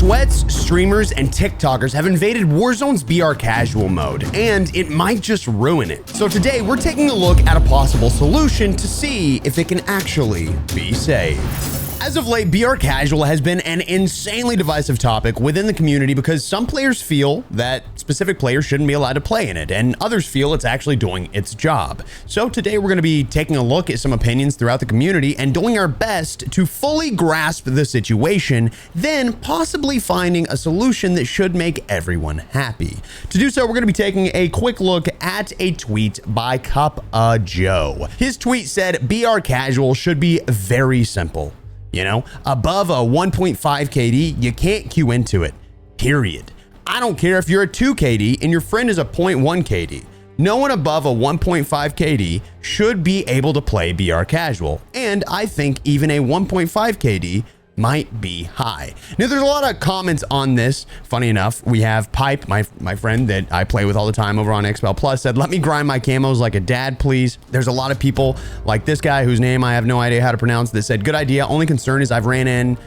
Sweats, streamers, and TikTokers have invaded Warzone's BR casual mode, and it might just ruin it. So today we're taking a look at a possible solution to see if it can actually be saved. As of late, BR Casual has been an insanely divisive topic within the community because some players feel that specific players shouldn't be allowed to play in it, and others feel it's actually doing its job. So today we're going to be taking a look at some opinions throughout the community and doing our best to fully grasp the situation, then possibly finding a solution that should make everyone happy. To do so, we're going to be taking a quick look at a tweet by Cup Joe. His tweet said, BR Casual should be very simple. You know, above a 1.5 KD, you can't queue into it, period. I don't care if you're a 2 KD and your friend is a 0.1 KD. No one above a 1.5 KD should be able to play BR Casual. And I think even a 1.5 KD might be high. Now, there's a lot of comments on this. Funny enough, we have Pipe, my friend that I play with all the time over on Expel Plus, said, let me grind my camos like a dad, please. There's a lot of people like this guy whose name I have no idea how to pronounce that said, good idea. Only concern is I've ran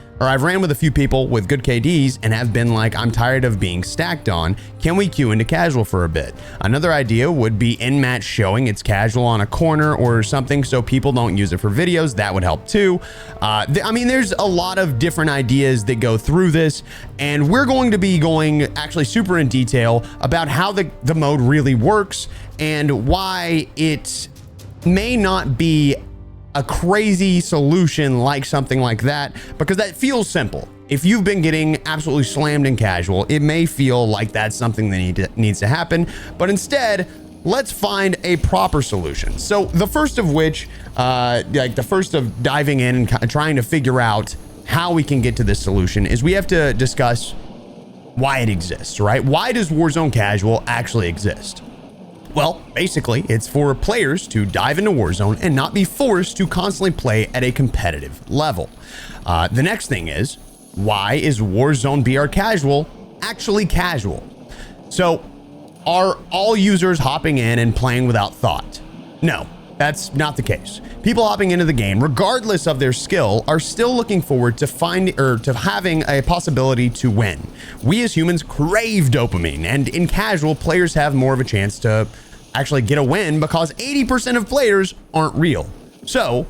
with a few people with good KDs and have been like, I'm tired of being stacked on. Can we queue into casual for a bit? Another idea would be in-match showing it's casual on a corner or something so people don't use it for videos. That would help too. I mean, there's a lot of different ideas that go through this, and we're going to be going actually super in detail about how the mode really works and why it may not be a crazy solution like something like that, because that feels simple. If you've been getting absolutely slammed in casual, it may feel like that's something that needs to happen, but instead, let's find a proper solution. So the first of which, the first of diving in and trying to figure out how we can get to this solution is we have to discuss why it exists, right? Why does Warzone Casual actually exist? Well, basically, it's for players to dive into Warzone and not be forced to constantly play at a competitive level. The next thing is, why is Warzone BR Casual actually casual? So, are all users hopping in and playing without thought? No, that's not the case. People hopping into the game, regardless of their skill, are still looking forward to having a possibility to win. We as humans crave dopamine, and in casual, players have more of a chance to actually get a win because 80% of players aren't real. So,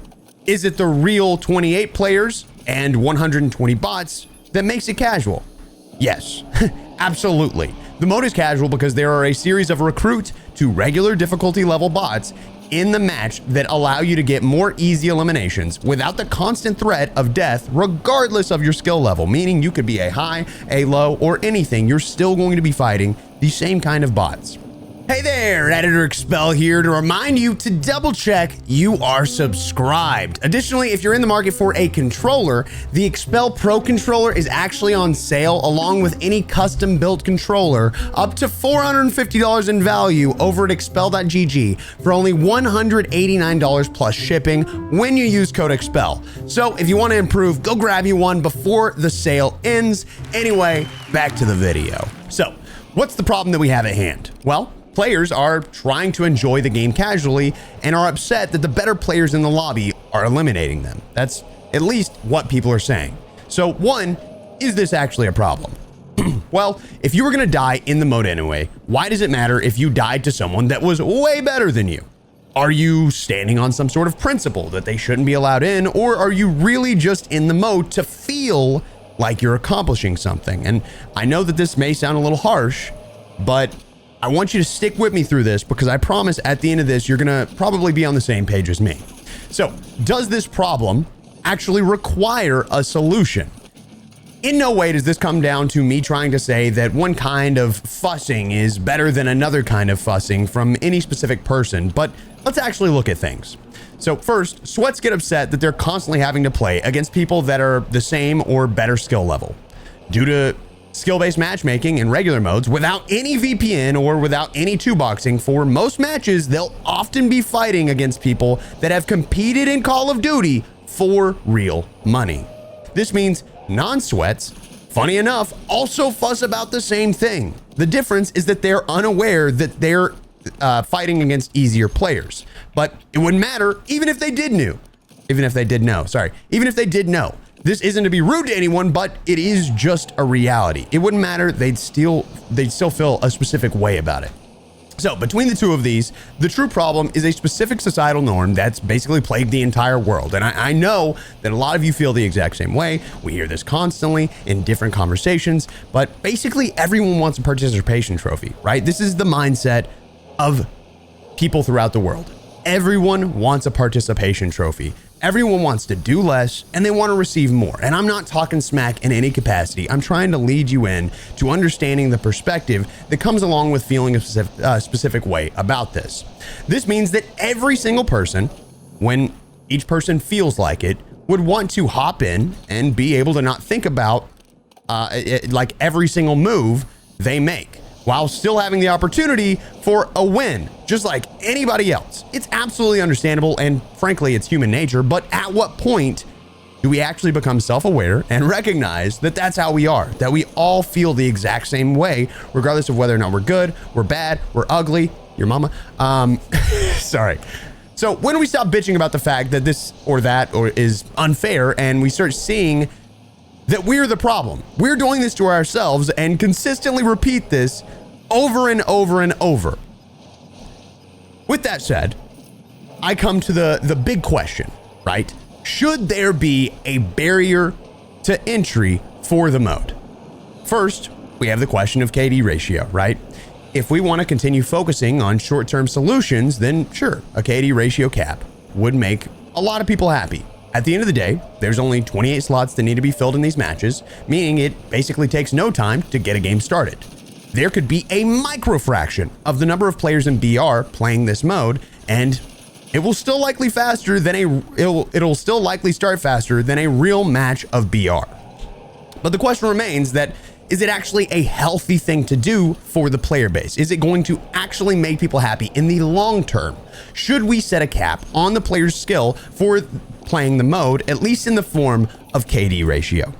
is it the real 28 players and 120 bots that makes it casual? Yes, absolutely. The mode is casual because there are a series of recruit to regular difficulty level bots in the match that allow you to get more easy eliminations without the constant threat of death regardless of your skill level, meaning you could be a high, a low, or anything, you're still going to be fighting the same kind of bots. Hey there, Editor Expel here to remind you to double check you are subscribed. Additionally, if you're in the market for a controller, the Expel Pro controller is actually on sale along with any custom built controller up to $450 in value over at expel.gg for only $189 plus shipping when you use code Expel. So if you want to improve, go grab you one before the sale ends. Anyway, back to the video. So what's the problem that we have at hand? Well, players are trying to enjoy the game casually and are upset that the better players in the lobby are eliminating them. That's at least what people are saying. So one, is this actually a problem? Well, if you were gonna die in the mode anyway, why does it matter if you died to someone that was way better than you? Are you standing on some sort of principle that they shouldn't be allowed in, or are you really just in the mode to feel like you're accomplishing something? And I know that this may sound a little harsh, but I want you to stick with me through this because I promise at the end of this, you're gonna probably be on the same page as me. So, does this problem actually require a solution? In no way does this come down to me trying to say that one kind of fussing is better than another kind of fussing from any specific person, but let's actually look at things. So first, Sweats get upset that they're constantly having to play against people that are the same or better skill level. Due to skill-based matchmaking in regular modes without any VPN or without any two-boxing, for most matches, they'll often be fighting against people that have competed in Call of Duty for real money. This means non-sweats, funny enough, also fuss about the same thing. The difference is that they're unaware that they're fighting against easier players. But it wouldn't matter even if they did know. This isn't to be rude to anyone, but it is just a reality. It wouldn't matter. They'd still feel a specific way about it. So between the two of these, the true problem is a specific societal norm that's basically plagued the entire world. And I know that a lot of you feel the exact same way. We hear this constantly in different conversations, but basically everyone wants a participation trophy, right? This is the mindset of people throughout the world. Everyone wants a participation trophy. Everyone wants to do less and they want to receive more. And I'm not talking smack in any capacity. I'm trying to lead you in to understanding the perspective that comes along with feeling a specific way about this. This means that every single person, when each person feels like it, would want to hop in and be able to not think about like every single move they make, while still having the opportunity for a win, just like anybody else. It's absolutely understandable, and frankly, it's human nature, but at what point do we actually become self-aware and recognize that that's how we are, that we all feel the exact same way, regardless of whether or not we're good, we're bad, we're ugly, your mama, sorry. So when do we stop bitching about the fact that this or that or is unfair, and we start seeing that we're the problem? We're doing this to ourselves and consistently repeat this over and over and over. With that said, I come to the big question, right? Should there be a barrier to entry for the mode? First, we have the question of KD ratio, right? If we want to continue focusing on short-term solutions, then sure, a KD ratio cap would make a lot of people happy. At the end of the day, there's only 28 slots that need to be filled in these matches, meaning it basically takes no time to get a game started. There could be a microfraction of the number of players in BR playing this mode, and it will still likely faster than it'll still likely start faster than a real match of BR. But the question remains that, is it actually a healthy thing to do for the player base? Is it going to actually make people happy in the long term? Should we set a cap on the player's skill for playing the mode, at least in the form of KD ratio?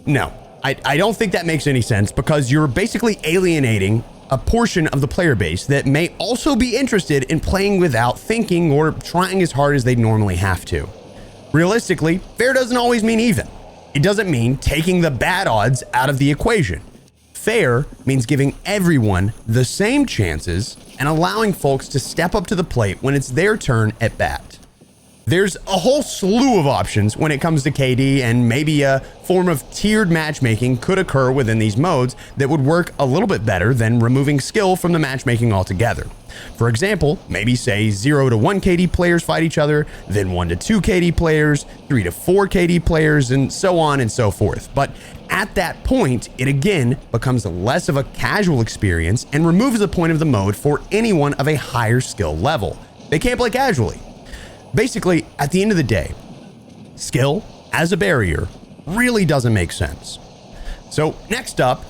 No, I don't think that makes any sense, because you're basically alienating a portion of the player base that may also be interested in playing without thinking or trying as hard as they normally have to. Realistically, fair doesn't always mean even. It doesn't mean taking the bad odds out of the equation. Fair means giving everyone the same chances and allowing folks to step up to the plate when it's their turn at bat. There's a whole slew of options when it comes to KD, and maybe a form of tiered matchmaking could occur within these modes that would work a little bit better than removing skill from the matchmaking altogether. For example, maybe say 0 to 1 KD players fight each other, then 1 to 2 KD players, 3 to 4 KD players, and so on and so forth. But at that point, it again becomes less of a casual experience and removes the point of the mode for anyone of a higher skill level. They can't play casually. Basically, at the end of the day, skill as a barrier really doesn't make sense. So next up,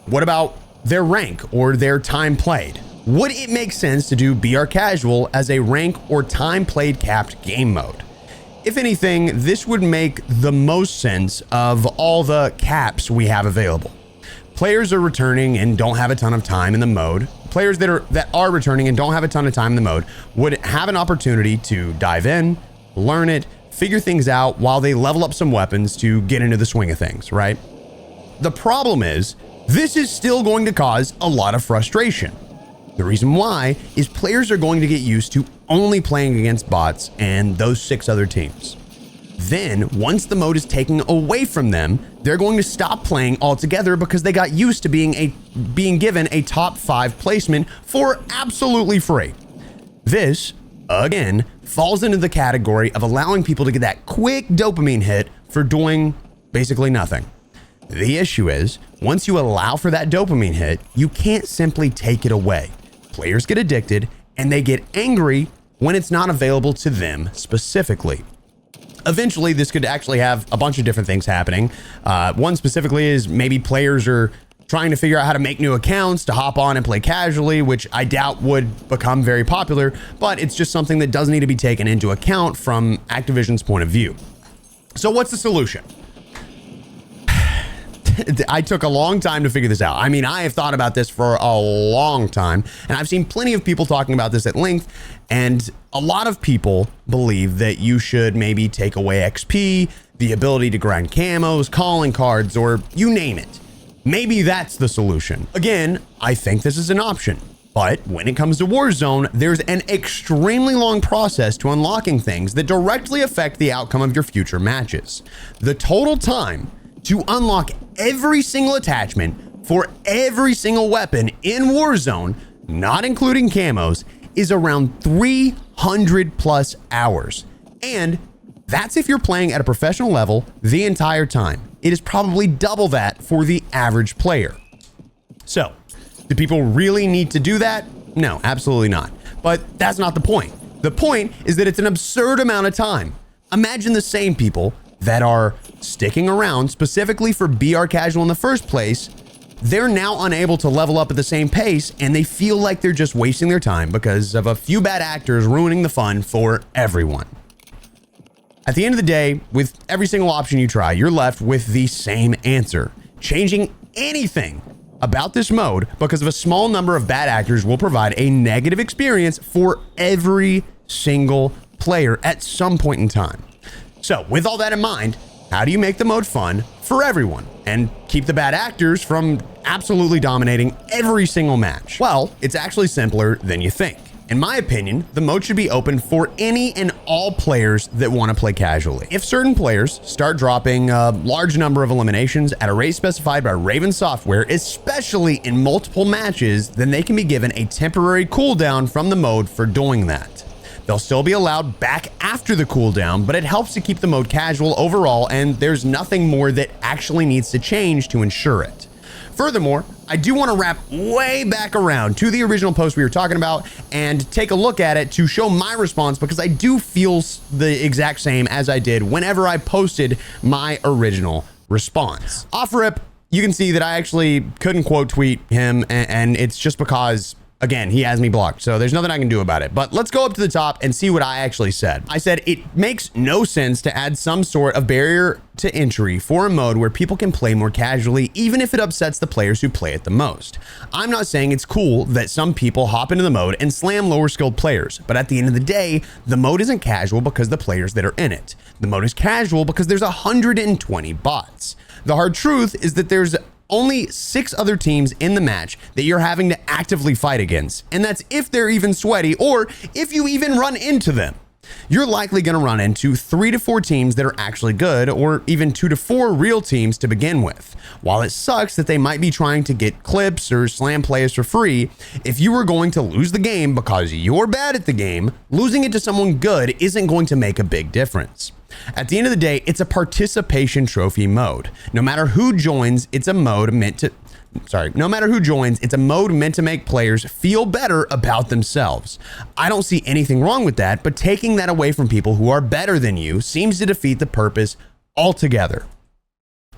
what about their rank or their time played? Would it make sense to do BR Casual as a rank or time played capped game mode? If anything, this would make the most sense of all the caps we have available. Players are returning and don't have a ton of time in the mode. Players that are returning and don't have a ton of time in the mode would have an opportunity to dive in, learn it, figure things out while they level up some weapons to get into the swing of things, right? The problem is, this is still going to cause a lot of frustration. The reason why is players are going to get used to only playing against bots and those 6 other teams. Then, once the mode is taken away from them, they're going to stop playing altogether because they got used to being given a top 5 placement for absolutely free. This, again, falls into the category of allowing people to get that quick dopamine hit for doing basically nothing. The issue is, once you allow for that dopamine hit, you can't simply take it away. Players get addicted and they get angry when it's not available to them specifically. Eventually, this could actually have a bunch of different things happening. One specifically is maybe players are trying to figure out how to make new accounts to hop on and play casually, which I doubt would become very popular, but it's just something that does need to be taken into account from Activision's point of view. So what's the solution? I took a long time to figure this out. I mean, I have thought about this for a long time, and I've seen plenty of people talking about this at length, and a lot of people believe that you should maybe take away XP, the ability to grind camos, calling cards, or you name it. Maybe that's the solution. Again, I think this is an option. But when it comes to Warzone, there's an extremely long process to unlocking things that directly affect the outcome of your future matches. The total time to unlock every single attachment for every single weapon in Warzone, not including camos, is around 300 plus hours. And that's if you're playing at a professional level the entire time. It is probably double that for the average player. So, do people really need to do that? No, absolutely not. But that's not the point. The point is that it's an absurd amount of time. Imagine the same people that are sticking around specifically for BR casual in the first place. They're now unable to level up at the same pace, and they feel like they're just wasting their time because of a few bad actors ruining the fun for everyone. At the end of the day, with every single option you try, you're left with the same answer. Changing anything about this mode because of a small number of bad actors will provide a negative experience for every single player at some point in time. So with all that in mind, how do you make the mode fun for everyone and keep the bad actors from absolutely dominating every single match? Well, it's actually simpler than you think. In my opinion, the mode should be open for any and all players that want to play casually. If certain players start dropping a large number of eliminations at a rate specified by Raven Software, especially in multiple matches, then they can be given a temporary cooldown from the mode for doing that. They'll still be allowed back after the cooldown, but it helps to keep the mode casual overall, and there's nothing more that actually needs to change to ensure it. Furthermore, I do want to wrap way back around to the original post we were talking about and take a look at it to show my response, because I do feel the exact same as I did whenever I posted my original response. Off rip, you can see that I actually couldn't quote tweet him, and it's just because, again, he has me blocked, so there's nothing I can do about it. But let's go up to the top and see what I actually said. I said, it makes no sense to add some sort of barrier to entry for a mode where people can play more casually, even if it upsets the players who play it the most. I'm not saying it's cool that some people hop into the mode and slam lower skilled players, but at the end of the day, the mode isn't casual because the players that are in it. The mode is casual because there's 120 bots. The hard truth is that there's only 6 other teams in the match that you're having to actively fight against, and that's if they're even sweaty or if you even run into them. You're likely going to run into 3 to 4 teams that are actually good, or even 2 to 4 real teams to begin with. While it sucks that they might be trying to get clips or slam players for free, if you were going to lose the game because you're bad at the game, losing it to someone good isn't going to make a big difference. At the end of the day, it's a participation trophy mode. No matter who joins, it's a mode meant to make players feel better about themselves. I don't see anything wrong with that, but taking that away from people who are better than you seems to defeat the purpose altogether.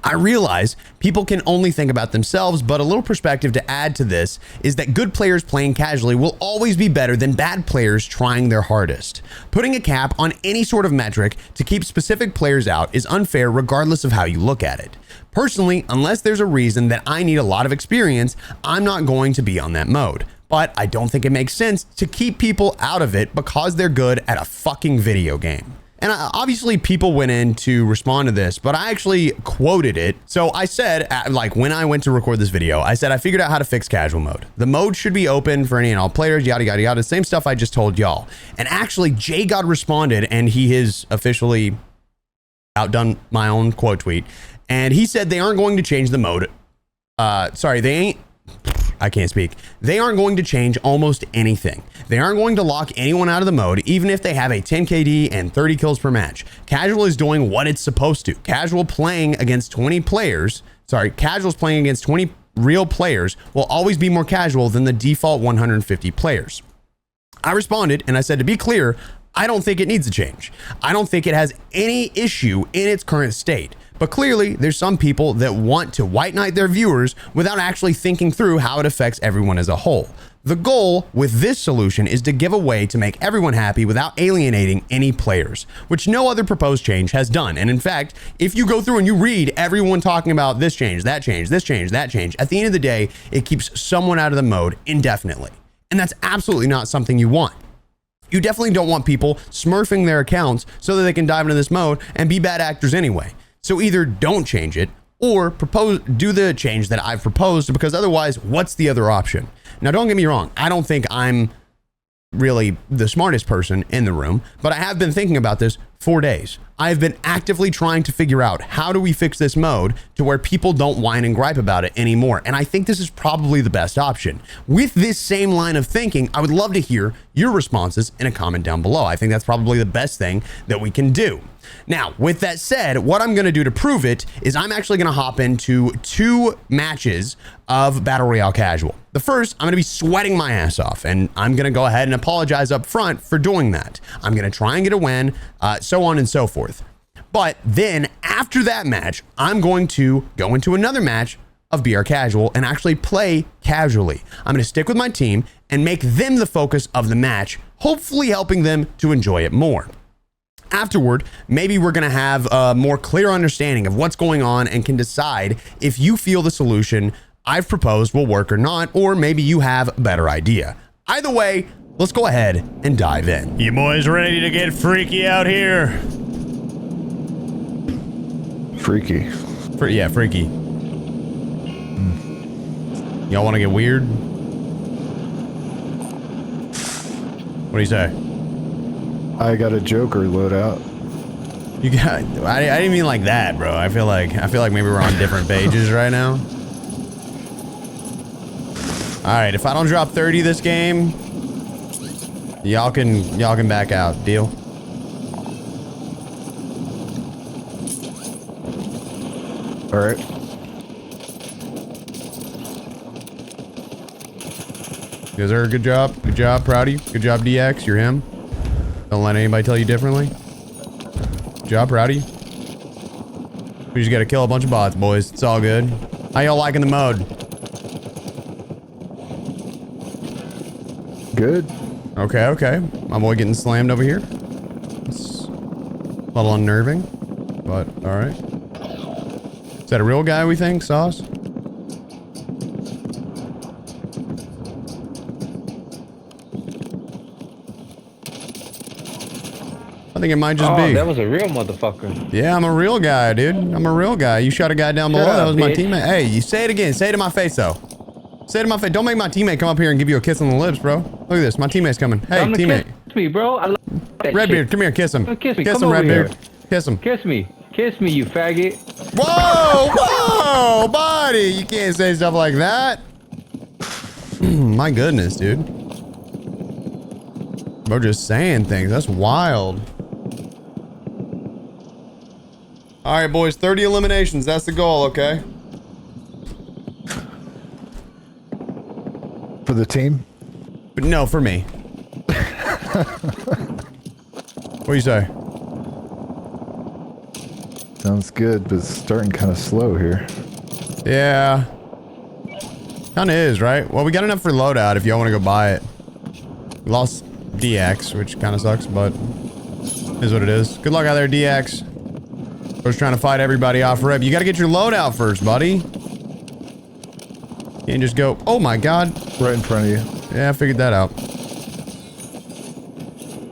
I realize people can only think about themselves, but a little perspective to add to this is that good players playing casually will always be better than bad players trying their hardest. Putting a cap on any sort of metric to keep specific players out is unfair regardless of how you look at it. Personally, unless there's a reason that I need a lot of experience, I'm not going to be on that mode. But I don't think it makes sense to keep people out of it because they're good at a fucking video game. And obviously people went in to respond to this, but I actually quoted it. So I said, like when I went to record this video, I said, I figured out how to fix casual mode. The mode should be open for any and all players, yada, yada, yada. Same stuff I just told y'all. And actually J God responded, and he has officially outdone my own quote tweet. And he said they aren't going to change the mode. I can't speak. They aren't going to change almost anything. They aren't going to lock anyone out of the mode, even if they have a 10 KD and 30 kills per match. Casual is doing what it's supposed to. Casuals playing against 20 real players will always be more casual than the default 150 players. I responded and I said, to be clear, I don't think it needs a change. I don't think it has any issue in its current state. But clearly, there's some people that want to white knight their viewers without actually thinking through how it affects everyone as a whole. The goal with this solution is to give a way to make everyone happy without alienating any players, which no other proposed change has done. And in fact, if you go through and you read everyone talking about this change, that change, this change, that change, at the end of the day, it keeps someone out of the mode indefinitely. And that's absolutely not something you want. You definitely don't want people smurfing their accounts so that they can dive into this mode and be bad actors anyway. So either don't change it or do the change that I've proposed, because otherwise, what's the other option? Now, don't get me wrong. I don't think I'm really the smartest person in the room, but I have been thinking about this for days. I've been actively trying to figure out how do we fix this mode to where people don't whine and gripe about it anymore. And I think this is probably the best option. With this same line of thinking, I would love to hear your responses in a comment down below. I think that's probably the best thing that we can do. Now, with that said, what I'm going to do to prove it is I'm actually going to hop into 2 matches of Battle Royale Casual. The first, I'm going to be sweating my ass off, and I'm going to go ahead and apologize up front for doing that. I'm going to try and get a win, so on and so forth. But then after that match, I'm going to go into another match of BR Casual and actually play casually. I'm going to stick with my team and make them the focus of the match, hopefully helping them to enjoy it more. Afterward, maybe we're going to have a more clear understanding of what's going on and can decide if you feel the solution I've proposed will work or not, or maybe you have a better idea. Either way, let's go ahead and dive in. You boys ready to get freaky out here? Freaky. Yeah, freaky. Y'all want to get weird? What do you say? I got a Joker loadout. You got? I didn't mean like that, bro. I feel like maybe we're on different pages right now. All right, if I don't drop 30 this game, y'all can back out. Deal? All right. You guys are good job. Good job. Proud of you. Good job, DX. You're him. Don't let anybody tell you differently. Good job. Proud of you. We just got to kill a bunch of bots, boys. It's all good. How y'all liking the mode? Good. Okay, okay. My boy getting slammed over here. It's a little unnerving, but all right. Is that a real guy, we think, Sauce? I think it might just be. That was a real motherfucker. Yeah, I'm a real guy, dude. I'm a real guy. You shot a guy down below. That was my teammate. Hey, you say it again. Say it to my face, though. Say it to my face. Don't make my teammate come up here and give you a kiss on the lips, bro. Look at this. My teammate's coming. Hey, teammate. Kiss me, bro. I love that Redbeard, shit. come here. Kiss him. Kiss me. Kiss Come him, over Redbeard. here. Kiss him. Kiss me. Kiss me, you faggot. Whoa, whoa, buddy. You can't say stuff like that. My goodness, dude. Bro, just saying things. That's wild. All right, boys. 30 eliminations. That's the goal, okay? For the team? But no, for me. What do you say? Sounds good, but it's starting kind of slow here. Yeah. Kinda is, right? Well, we got enough for loadout if y'all want to go buy it. We lost DX, which kind of sucks, but is what it is. Good luck out there, DX. We're just trying to fight everybody off rip. You got to get your loadout first, buddy. Can't just go, oh my god. Right in front of you. Yeah, I figured that out.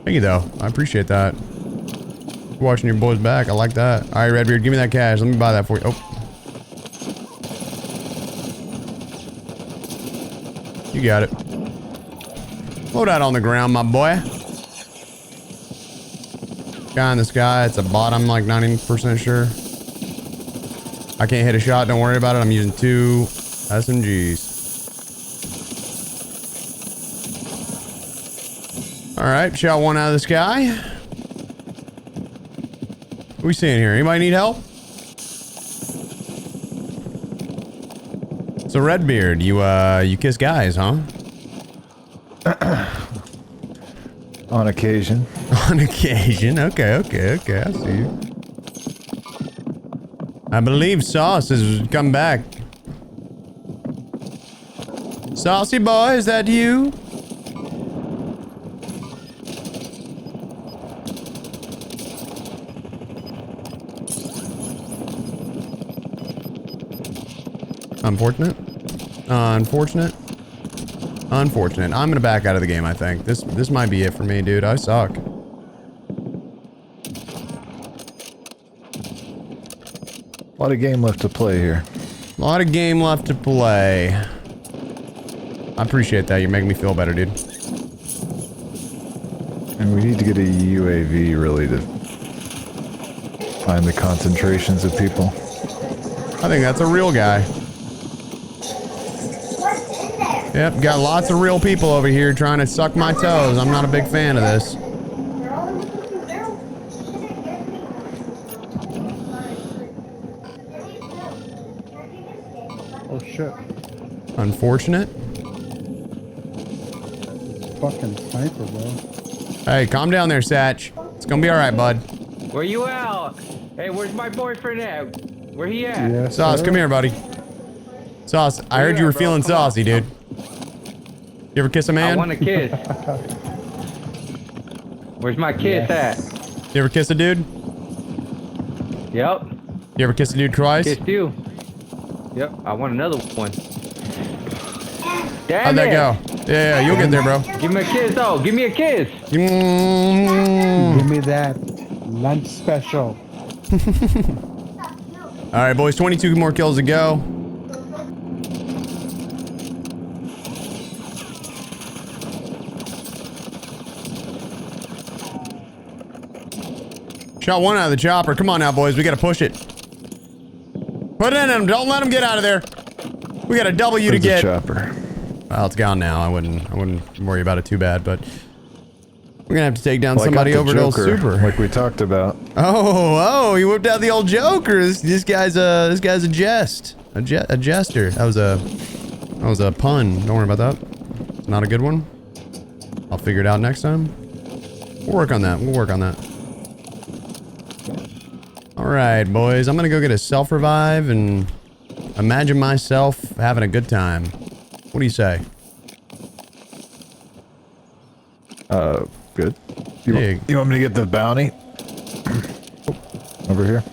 Thank you, though. I appreciate that. Watching your boys back. I like that. All right, Redbeard, give me that cash. Let me buy that for you. Oh. You got it. Load out on the ground, my boy. Guy in the sky. It's a bot. I'm like 90% sure. I can't hit a shot. Don't worry about it. I'm using 2 SMGs. All right, shot 1 out of the sky. What are we seeing here? Anybody need help? So Redbeard, you kiss guys, huh? On occasion. On occasion. Okay, okay, okay. I see you. I believe Sauce has come back. Saucy boy, is that you? Unfortunate. Unfortunate. Unfortunate. I'm gonna back out of the game, I think. This might be it for me, dude. I suck. A lot of game left to play here. A lot of game left to play. I appreciate that. You're making me feel better, dude. And we need to get a UAV, really, to find the concentrations of people. I think that's a real guy. Yep, got lots of real people over here trying to suck my toes. I'm not a big fan of this. Oh shit. Unfortunate. Fucking sniper, bro. Hey, calm down there, Satch. It's gonna be alright, bud. Where you at? Hey, where's my boyfriend at? Where he at? Yes, Sauce, sir. come here, buddy. Sauce, I heard you were feeling saucy, dude. You ever kiss a I man? want a kiss. Where's my kiss at? You ever kiss a dude? Yep. You ever kiss a dude twice? Kissed you. Yep. I want another one. Damn How'd that it. go? Yeah, you'll get there, bro. Give me a kiss, though. Give me a kiss. Mm. Give me that lunch special. All right, boys, 22 more kills to go. Shot one out of the chopper. Come on now, boys. We got to push it. Put it in him. Don't let him get out of there. We got a W to Where's the get. chopper? Well, it's gone now. I wouldn't worry about it too bad, but we're gonna have to take down Well, I got somebody the over to old Joker, Super. like we talked about. Oh, he whipped out the old Joker. This guy's a jester. That was a pun. Don't worry about that. It's not a good one. I'll figure it out next time. We'll work on that. All right, boys. I'm gonna go get a self-revive and imagine myself having a good time. What do you say? Good. Hey. You want me to get the bounty? Over here?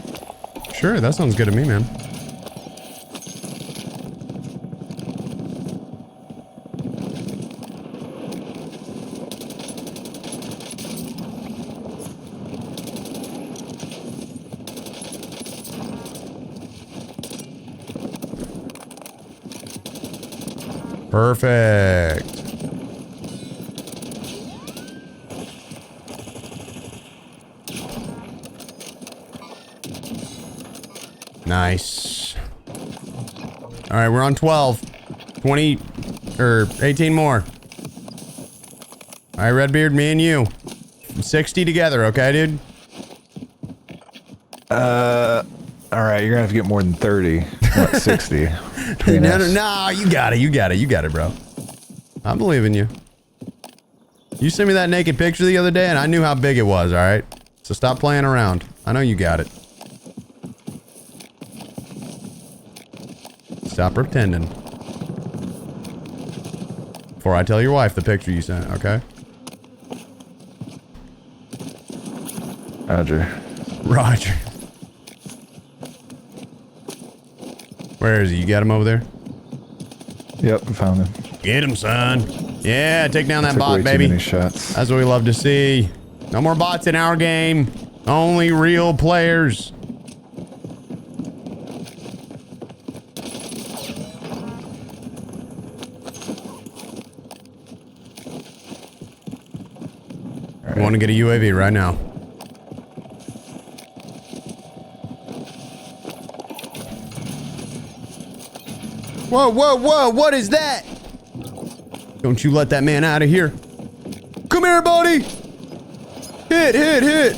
Sure, that sounds good to me, man. Perfect. Nice. All right, we're on 12. 20 or 18 more. All right, Redbeard, me and you. 60 together, okay, dude? All right, you're gonna have to get more than 30, not 60. between us. No, you got it, bro. I believe in you. You sent me that naked picture the other day, and I knew how big it was, all right? So stop playing around. I know you got it. Stop pretending. Before I tell your wife the picture you sent, okay? Roger. Roger. Where is he? You got him over there? Yep, I found him. Get him, son. Yeah, take down that Took bot, way baby. Too many shots. That's what we love to see. No more bots in our game. Only real players. I want to get a UAV right now. Whoa, whoa, whoa, what is that? Don't you let that man out of here. Come here, buddy. Hit.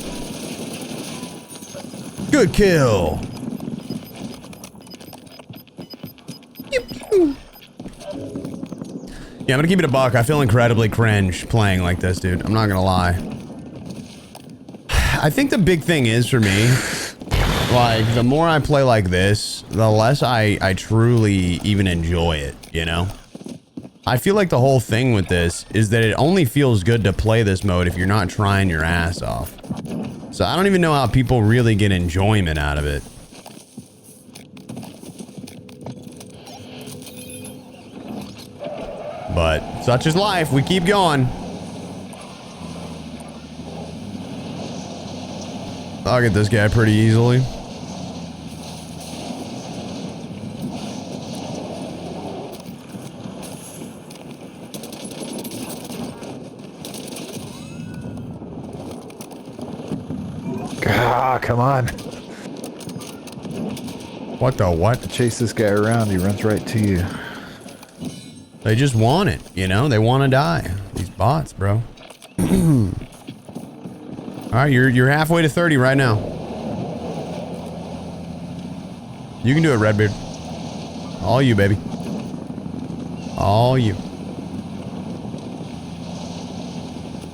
Good kill. Yeah, I'm gonna keep it a buck. I feel incredibly cringe playing like this, dude. I'm not gonna lie. I think the big thing is for me, like, the more I play like this, the less I truly even enjoy it, you know? I feel like the whole thing with this is that it only feels good to play this mode if you're not trying your ass off. So I don't even know how people really get enjoyment out of it. But such is life. We keep going. I'll get this guy pretty easily. Ah, come on. What the what? Chase this guy around, he runs right to you. They just want it, you know? They want to die. These bots, bro. All right, you're halfway to 30 right now. You can do it, Redbeard. All you, baby. All you.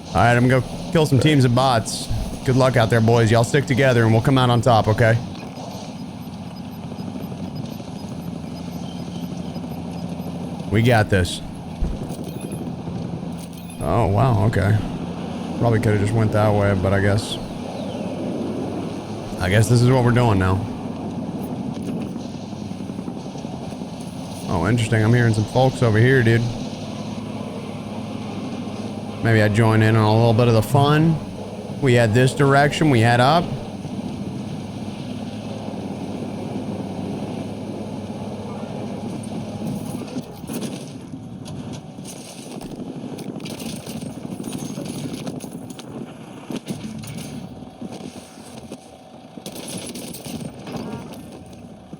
All right, I'm gonna go kill some teams of bots. Good luck out there, boys. Y'all stick together and we'll come out on top, okay? We got this. Oh, wow, okay. Probably could have just went that way, but I guess this is what we're doing now. Oh, interesting. I'm hearing some folks over here, dude. Maybe I join in on a little bit of the fun. We had this direction, we head up.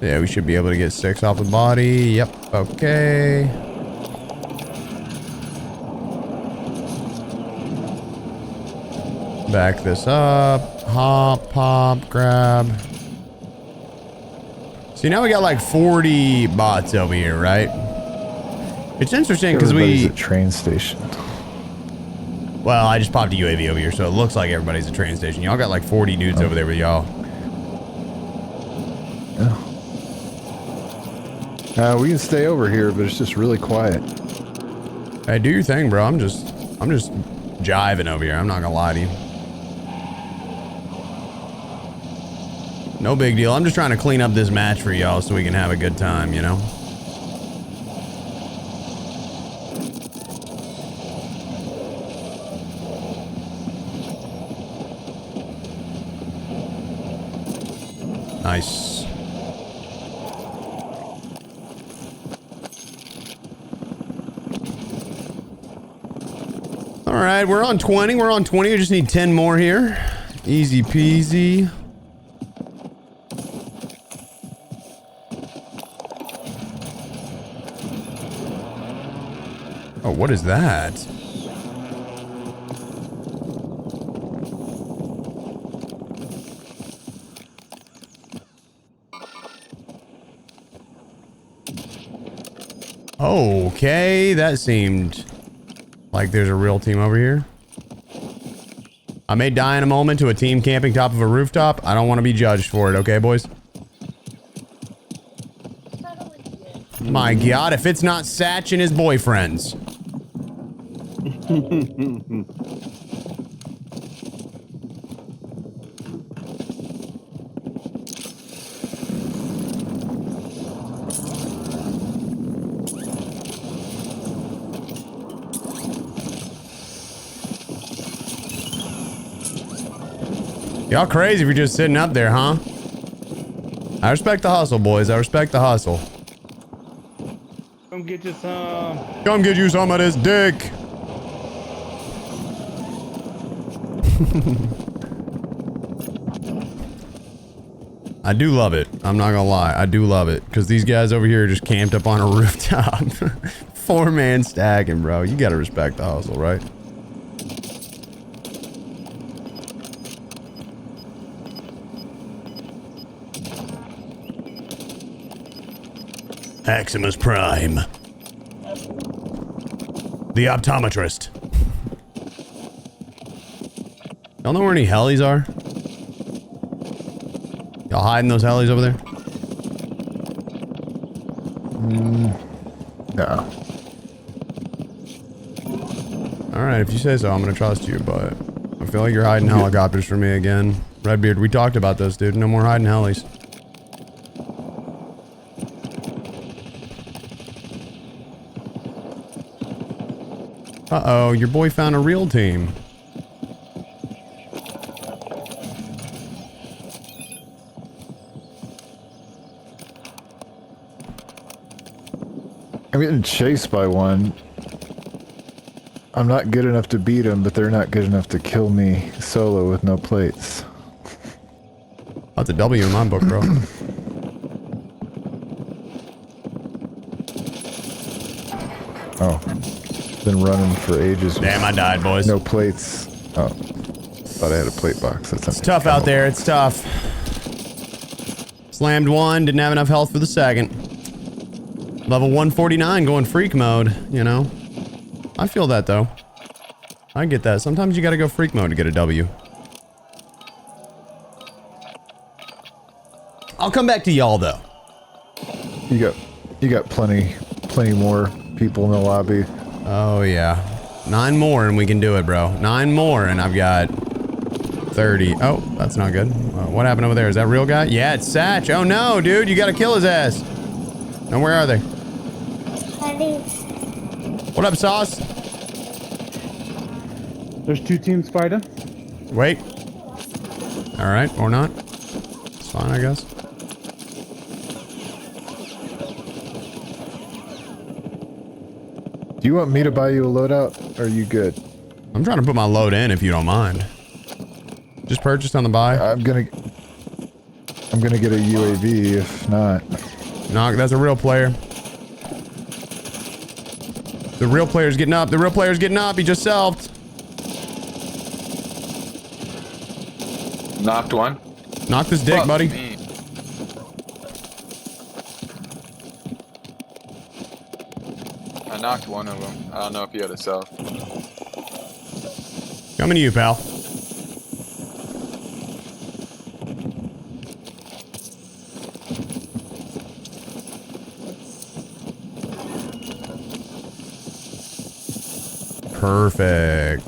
Yeah, we should be able to get 6 off the body. Yep, okay. Back this up. Hop, pop, grab. See, now we got like 40 bots over here, right? It's interesting because Everybody's at train station. Well, I just popped a UAV over here, so it looks like everybody's at train station. Y'all got like 40 dudes over there with y'all. Yeah. We can stay over here, but it's just really quiet. Hey, do your thing, bro. I'm just jiving over here. I'm not gonna lie to you. No big deal. I'm just trying to clean up this match for y'all so we can have a good time, you know? Nice. All right, we're on 20. We're on 20. We just need 10 more here. Easy peasy. Oh, what is that? Okay, that seemed like there's a real team over here. I may die in a moment to a team camping top of a rooftop. I don't want to be judged for it, okay, boys? My God, if it's not Satch and his boyfriends. Y'all crazy if you're just sitting up there, huh? I respect the hustle, boys. I respect the hustle. Come get you some. Come get you some of this dick. I do love it. I'm not gonna lie. I do love it. Because these guys over here are just camped up on a rooftop. 4-man stacking, bro. You gotta respect the hustle, right? Maximus Prime. The optometrist. Y'all know where any helis are? Y'all hiding those helis over there? No. Alright, if you say so, I'm gonna trust you, but I feel like you're hiding helicopters from me again. Redbeard, we talked about this, dude. No more hiding helis. Uh-oh, your boy found a real team. I'm getting chased by one. I'm not good enough to beat them, but they're not good enough to kill me solo with no plates. That's a W in my book, bro. Oh. Been running for ages. Damn, I died, boys. No plates. Oh. Thought I had a plate box. That's It's tough out there. It's tough. Slammed one. Didn't have enough health for the second. Level 149 going freak mode, you know. I feel that, though. I get that. Sometimes you gotta go freak mode to get a W. I'll come back to y'all, though. You got plenty more people in the lobby. Oh, yeah. 9 more and we can do it, bro. 9 more and I've got 30. Oh, that's not good. What happened over there? Is that real guy? Yeah, it's Satch. Oh, no, dude. You gotta kill his ass. And where are they? What up, Sauce? There's 2 teams fighting. Wait. All right, or not. It's fine, I guess. Do you want me to buy you a loadout? Or are you good? I'm trying to put my load in if you don't mind. Just purchased on the buy. I'm gonna get a UAV if not. No, that's a real player. The real player's getting up. The real player's getting up. He just selfed. Knocked one. Knock this dick, Fuck buddy. me. I knocked one of them. I don't know if he had a self. Coming to you, pal. Perfect.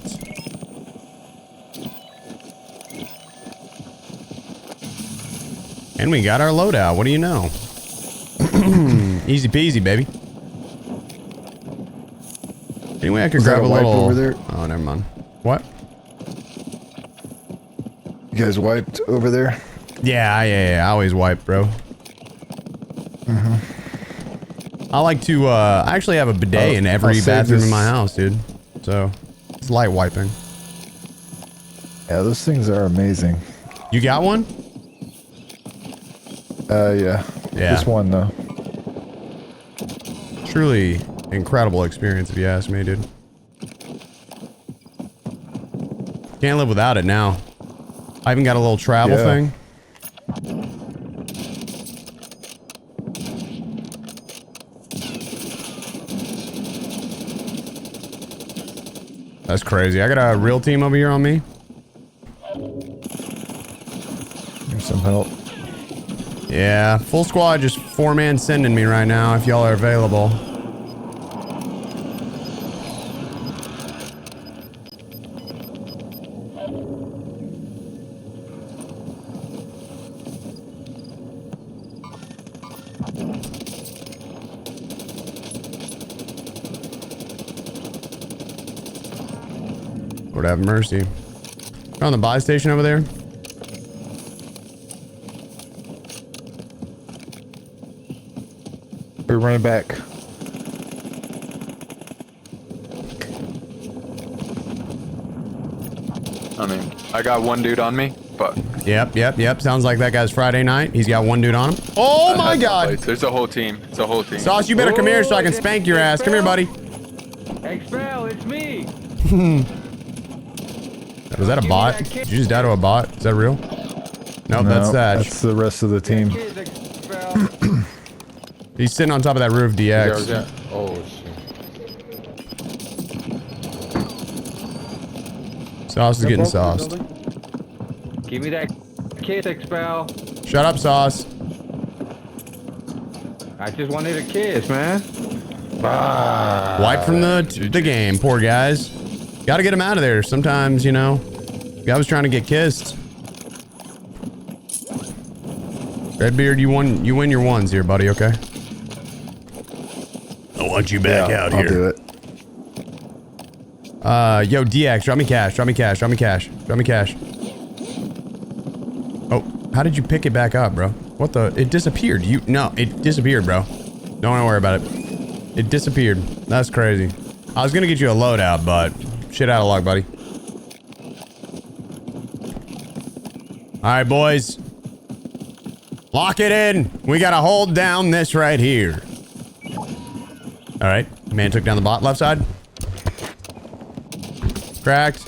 And we got our loadout. What do you know? Easy peasy, baby. Anyway, I could grab a wipe little over there? Oh, never mind. What? You guys wiped over there? Yeah. I always wipe, bro. I like to, I actually have a bidet in every bathroom in my house, dude. So, it's light wiping. Yeah, those things are amazing. You got one? Yeah. Just one, though. Truly incredible experience, if you ask me, dude. Can't live without it now. I even got a little travel thing. That's crazy. I got a real team over here on me. Here's some help. Yeah, full squad, just 4-man sending me right now if y'all are available. Lord have mercy. On the buy station over there. We're running back. I mean, I got one dude on me, but Yep. Sounds like that guy's Friday night. He's got one dude on him. Oh my god! there's a whole team. It's a whole team. Sauce, you better come here so I can spank your ass. Come here, buddy. Expel, it's me. Was that a bot? Did you just die to a bot? Is that real? Nope, No, that's Thatch. that's the rest of the team. Kids, Expel. He's sitting on top of that roof, DX. Yeah. Oh shit. Sauce is getting sauced. Give me that kiss, Expel. Shut up, Sauce. I just wanted a kiss, man. Wipe from the game, poor guys. Gotta get him out of there. Sometimes, you know, guy was trying to get kissed. Redbeard, you win your ones here, buddy, okay? I want you back out I'll here. do it. Yo, DX, drop me cash, drop me cash, drop me cash, drop me cash. Oh, how did you pick it back up, bro? What the? It disappeared. No, it disappeared, bro. Don't worry about it. It disappeared. That's crazy. I was gonna get you a loadout, but shit out of luck, buddy. All right, boys. Lock it in. We gotta hold down this right here. All right, man took down the bot left side. Cracked.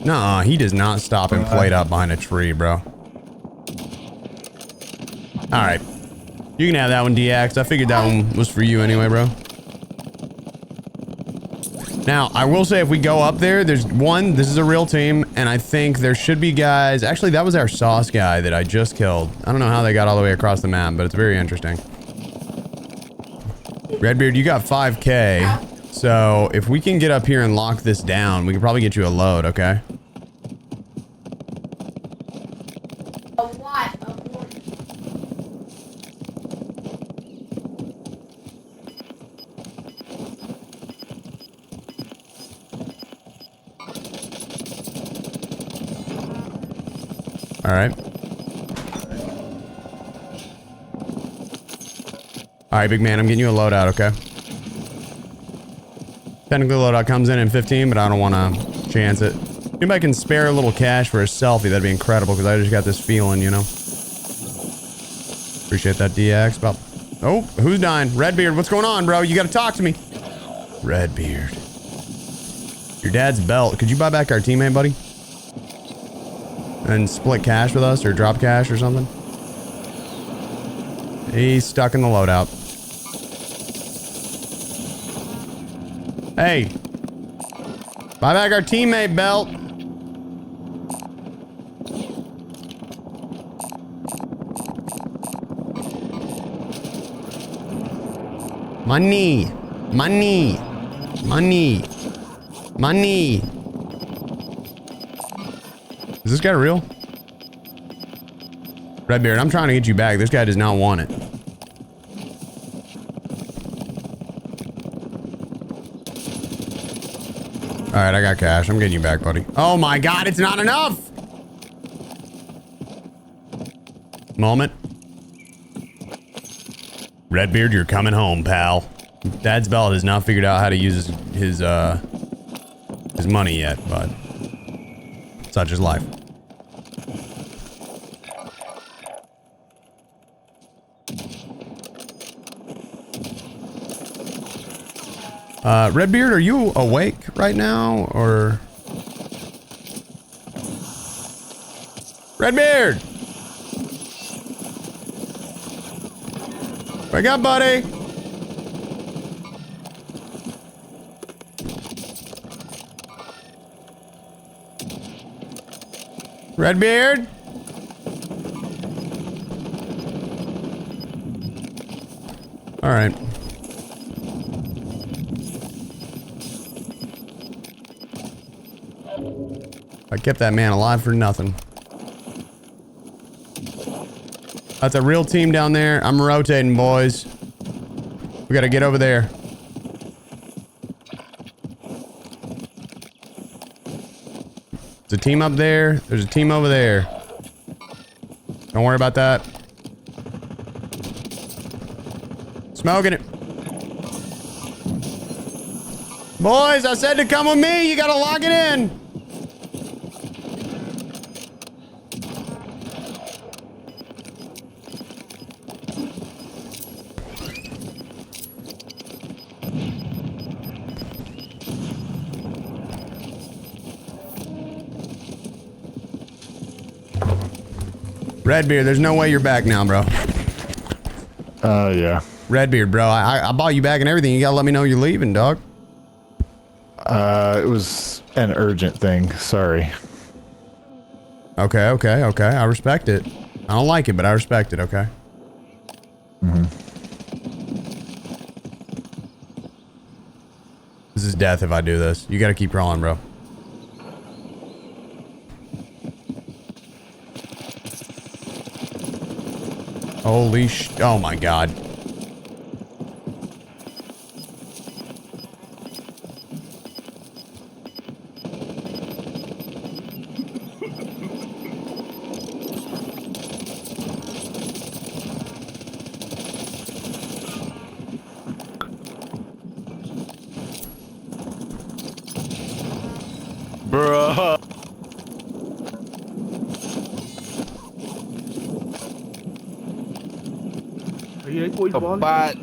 Nuh-uh, he does not stop and plate up behind a tree, bro. All right, you can have that one, DX. I figured that one was for you anyway, bro. Now, I will say if we go up there, there's one, this is a real team, and I think there should be guys. Actually, that was our sauce guy that I just killed. I don't know how they got all the way across the map, but it's very interesting. Redbeard, you got 5K. So if we can get up here and lock this down, we can probably get you a load, okay? All right. All right, big man, I'm getting you a loadout, okay? Technically, loadout comes in 15, but I don't want to chance it. If I can spare a little cash for a selfie, that'd be incredible, because I just got this feeling, you know? Appreciate that, DX. About... Oh, who's dying? Redbeard, what's going on, bro? You got to talk to me. Redbeard. Your dad's belt. Could you buy back our teammate, buddy? And split cash with us, or drop cash or something? He's stuck in the loadout. Hey, buy back our teammate belt. Money, money, money, money. Is this guy real? Redbeard, I'm trying to get you back. This guy does not want it. All right, I got cash. I'm getting you back, buddy. Oh my God, it's not enough. Moment. Redbeard, you're coming home, pal. Dad's belt has not figured out how to use his money yet, but such is life. Redbeard, are you awake right now, or? Redbeard! Wake up, buddy! Redbeard? All right. I kept that man alive for nothing. That's a real team down there. I'm rotating, boys. We gotta get over there. There's a team up there. There's a team over there. Don't worry about that. Smoking it. Boys, I said to come with me. You gotta lock it in. Redbeard, there's no way you're back now, bro. Yeah. Redbeard, bro, I bought you back and everything. You gotta let me know you're leaving, dog. It was an urgent thing. Sorry. Okay, okay, okay. I respect it. I don't like it, but I respect it, okay? Mm-hmm. This is death if I do this. You gotta keep crawling, bro. Holy sh... Oh my God. But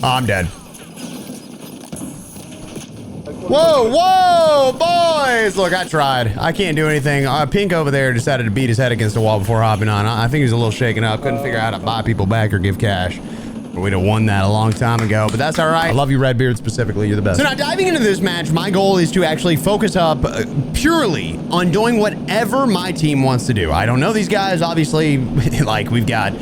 Oh, I'm dead. Whoa, whoa, boys! Look, I tried. I can't do anything. Pink over there decided to beat his head against the wall before hopping on. I think he was a little shaken up. Couldn't figure out how to buy people back or give cash. We'd have won that a long time ago, but that's all right. I love you, Redbeard, specifically. You're the best. So now diving into this match, my goal is to actually focus up purely on doing whatever my team wants to do. I don't know these guys, obviously. Like, we've got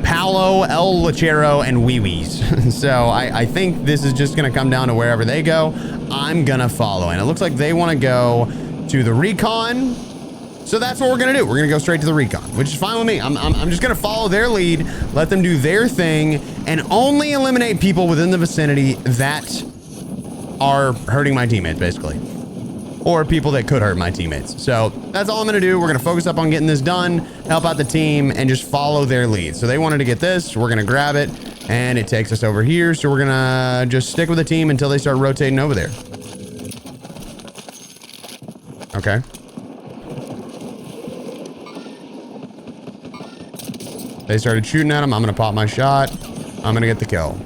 Paolo, El Lechero, and Wee-Wees. So I think this is just going to come down to wherever they go, I'm going to follow. And it looks like they want to go to the recon. So that's what we're going to do. We're going to go straight to the recon, which is fine with me. I'm just going to follow their lead, let them do their thing, and only eliminate people within the vicinity that are hurting my teammates, basically. Or people that could hurt my teammates. So that's all I'm going to do. We're going to focus up on getting this done, help out the team, and just follow their lead. So they wanted to get this. We're going to grab it, and it takes us over here. So we're going to just stick with the team until they start rotating over there. Okay. They started shooting at him. I'm going to pop my shot. I'm going to get the kill.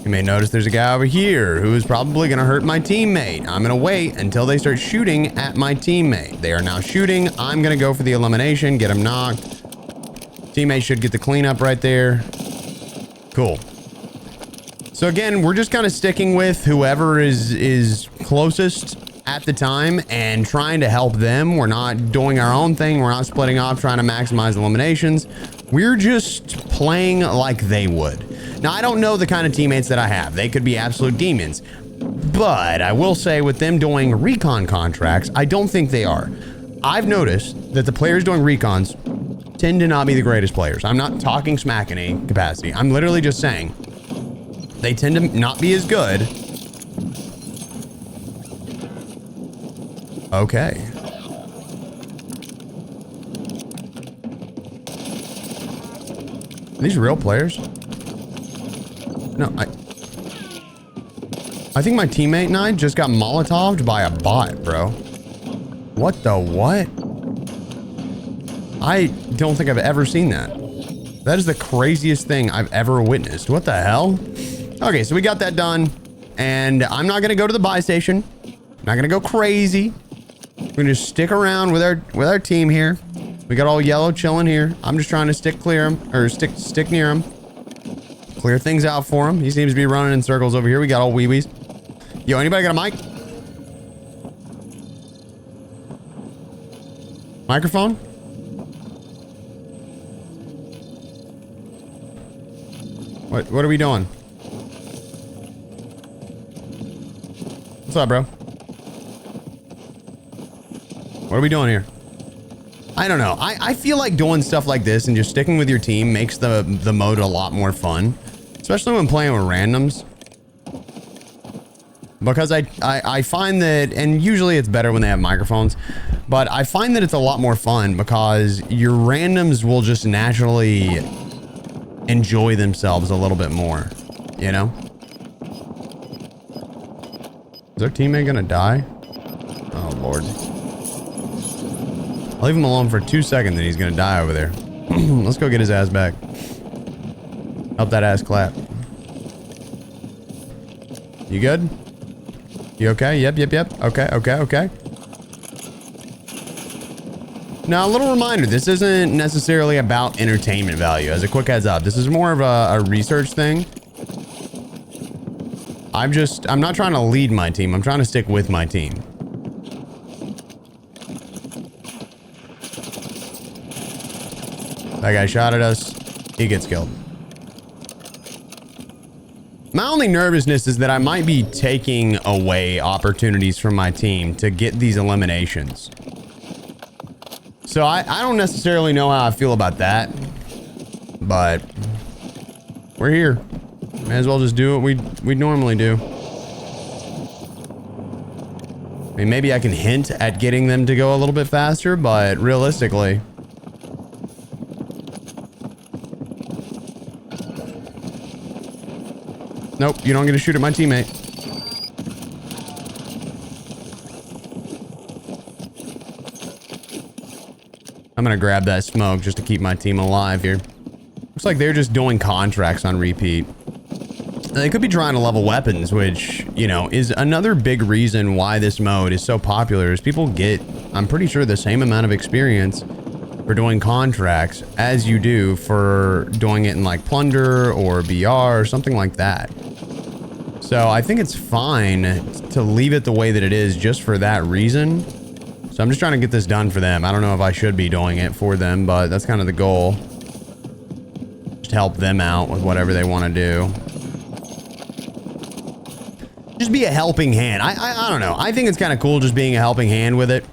You may notice there's a guy over here who is probably going to hurt my teammate. I'm going to wait until they start shooting at my teammate. They are now shooting. I'm going to go for the elimination, get him knocked. Teammate should get the cleanup right there. Cool. So again, we're just kind of sticking with whoever is closest at the time and trying to help them. We're not doing our own thing. We're not splitting off, trying to maximize eliminations. We're just playing like they would. Now, I don't know the kind of teammates that I have. They could be absolute demons. But I will say with them doing recon contracts, I don't think they are. I've noticed that the players doing recons tend to not be the greatest players. I'm not talking smack in any capacity. I'm literally just saying they tend to not be as good. Okay. Are these real players? No, I think my teammate and I just got Molotoved by a bot, bro. What the what? I don't think I've ever seen that. That is the craziest thing I've ever witnessed. What the hell? Okay, so we got that done. And I'm not going to go to the buy station. I'm not going to go crazy. We're going to just stick around with our team here. We got all yellow chilling here. I'm just trying to stick near him. Clear things out for him. He seems to be running in circles over here. We got all Wee-Wees. Yo, anybody got a mic? Microphone? What are we doing? What's up, bro? What are we doing here? I don't know. I feel like doing stuff like this and just sticking with your team makes the mode a lot more fun. Especially when playing with randoms. Because I find that, and usually it's better when they have microphones, but I find that it's a lot more fun because your randoms will just naturally enjoy themselves a little bit more, you know? Is our teammate gonna die? Oh, Lord. I'll leave him alone for 2 seconds and he's gonna die over there. Let's go get his ass back. Help that ass clap. You good? You okay? Yep. Okay. Now, a little reminder, this isn't necessarily about entertainment value. As a quick heads up, this is more of a research thing. I'm not trying to lead my team. I'm trying to stick with my team. That guy shot at us. He gets killed. My only nervousness is that I might be taking away opportunities from my team to get these eliminations. So I don't necessarily know how I feel about that, but we're here. May as well just do what we normally do. I mean, maybe I can hint at getting them to go a little bit faster, but realistically... Nope, you don't get to shoot at my teammate. I'm gonna grab that smoke just to keep my team alive here. Looks like they're just doing contracts on repeat. They could be trying to level weapons, which, you know, is another big reason why this mode is so popular, is people get, I'm pretty sure, the same amount of experience for doing contracts as you do for doing it in like Plunder or BR or something like that. So I think it's fine to leave it the way that it is just for that reason. So I'm just trying to get this done for them. I don't know if I should be doing it for them, but that's kind of the goal. Just help them out with whatever they want to do. Just be a helping hand. I don't know. I think it's kind of cool just being a helping hand with it.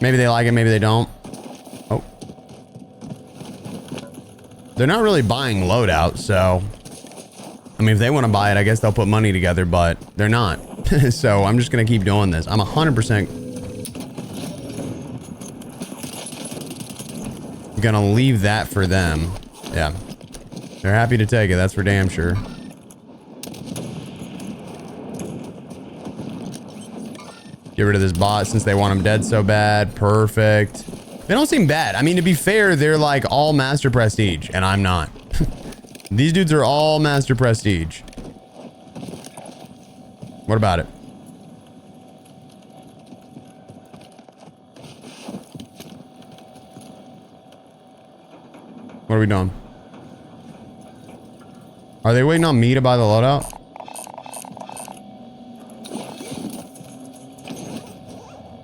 Maybe they like it, maybe they don't. Oh. They're not really buying loadouts, so... I mean, if they want to buy it, I guess they'll put money together, but they're not. So I'm just going to keep doing this. I'm 100% going to leave that for them. Yeah. They're happy to take it. That's for damn sure. Get rid of this bot since they want him dead so bad. Perfect. They don't seem bad. I mean, to be fair, they're like all master prestige, and I'm not. These dudes are all master prestige. What about it? What are we doing? Are they waiting on me to buy the loadout?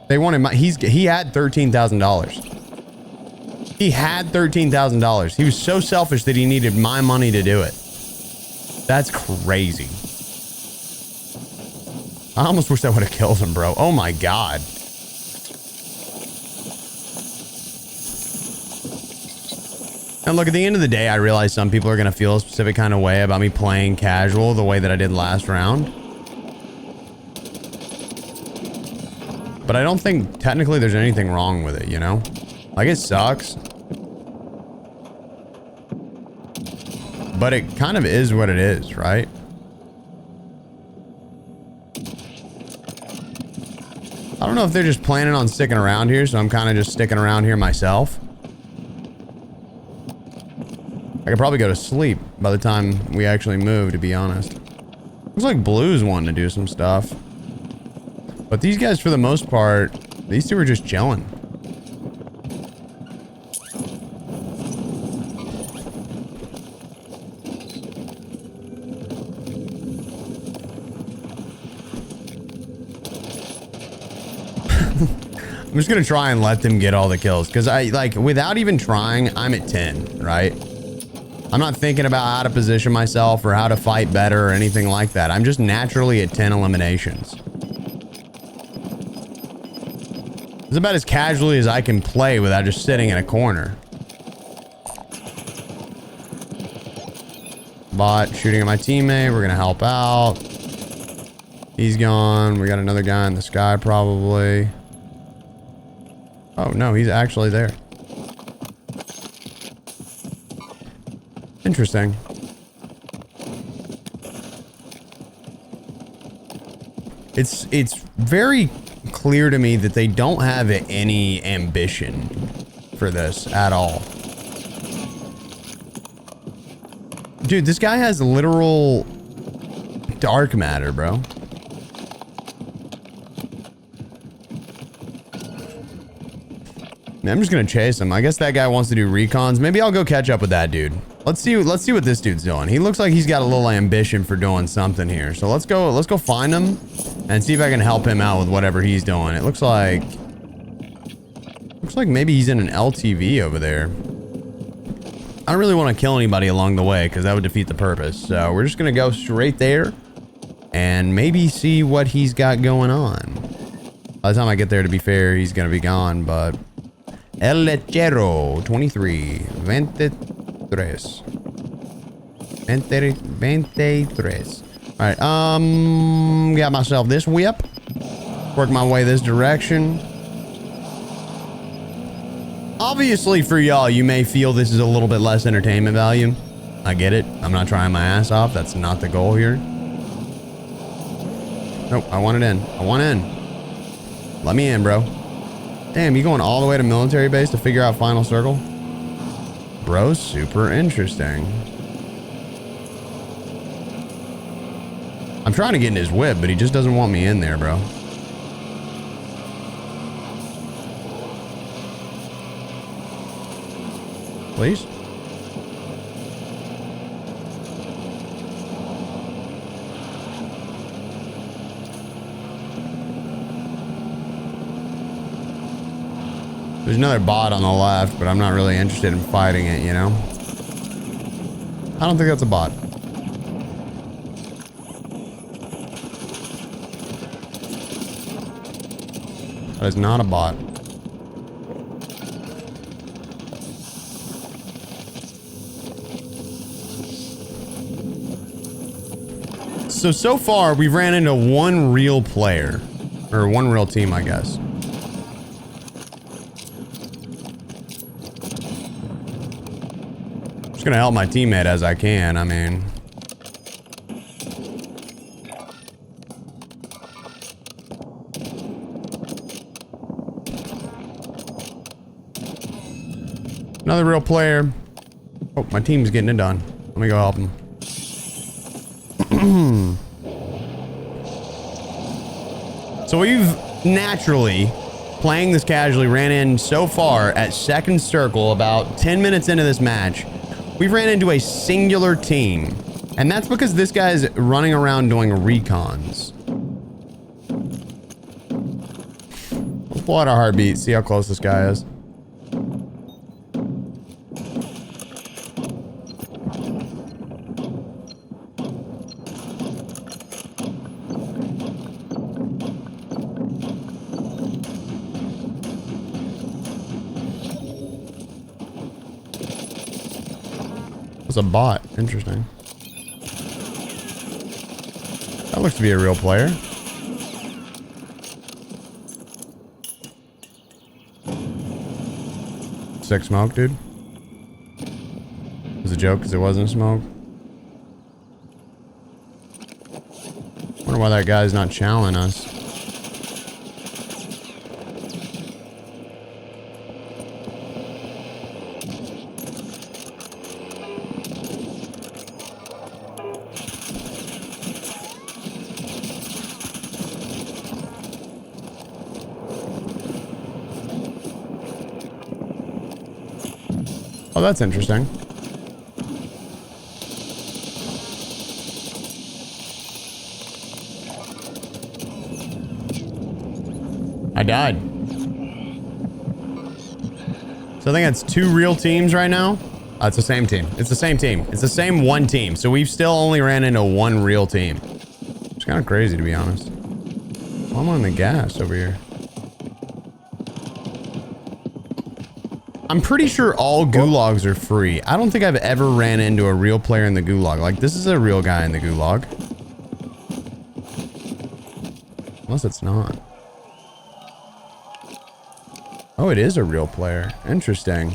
They wanted my... He had $13,000. He had $13,000. He was so selfish that he needed my money to do it. That's crazy. I almost wish I would have killed him, bro. Oh my god. And look, at the end of the day, I realize some people are going to feel a specific kind of way about me playing casual the way that I did last round. But I don't think technically there's anything wrong with it, you know? Like, it sucks. But it kind of is what it is, right? I don't know if they're just planning on sticking around here, so I'm kind of just sticking around here myself. I could probably go to sleep by the time we actually move, to be honest. Looks like Blue's wanting to do some stuff. But these guys, for the most part, these two are just chilling. I'm just gonna try and let them get all the kills, because I, like, without even trying, I'm at 10, right? I'm not thinking about how to position myself or how to fight better or anything like that. I'm just naturally at 10 eliminations. It's about as casually as I can play without just sitting in a corner. Bot shooting at my teammate. We're gonna help out. He's gone. We got another guy in the sky probably. Oh no, he's actually there. Interesting. It's very clear to me that they don't have any ambition for this at all. Dude, this guy has literal dark matter, bro. I'm just gonna chase him. I guess that guy wants to do recons. Maybe I'll go catch up with that dude. Let's see what this dude's doing. He looks like he's got a little ambition for doing something here. So let's go find him and see if I can help him out with whatever he's doing. It looks like maybe he's in an LTV over there. I don't really want to kill anybody along the way because that would defeat the purpose. So we're just gonna go straight there and maybe see what he's got going on. By the time I get there, to be fair, he's gonna be gone, but El Lechero 23 23. All right, got myself this whip. Work my way this direction. Obviously, for y'all, you may feel this is a little bit less entertainment value. I get it. I'm not trying my ass off. That's not the goal here. Nope, I want it in. I want in. Let me in, bro. Damn, you going all the way to military base to figure out final circle? Bro, super interesting. I'm trying to get in his whip, but he just doesn't want me in there, bro. Please? There's another bot on the left, but I'm not really interested in fighting it, you know? I don't think that's a bot. That is not a bot. So far, we've ran into one real player. Or one real team, I guess. Just gonna help my teammate as I can, I mean. Another real player. Oh, my team's getting it done. Let me go help him. So we've naturally, playing this casually, ran in so far at second circle, about 10 minutes into this match, we've ran into a singular team. And that's because this guy's running around doing recons. Let's pull out our heartbeat, see how close this guy is. A bot. Interesting. That looks to be a real player. Sick smoke, dude. It was a joke because it wasn't smoke. Wonder why that guy's not challenging us. Oh, that's interesting. I died. So I think that's two real teams right now. It's the same team. It's the same team. It's the same one team. So we've still only ran into one real team. It's kind of crazy, to be honest. Well, I'm on the gas over here. I'm pretty sure all gulags are free. I don't think I've ever ran into a real player in the gulag. Like, this is a real guy in the gulag. Unless it's not. Oh, it is a real player. Interesting.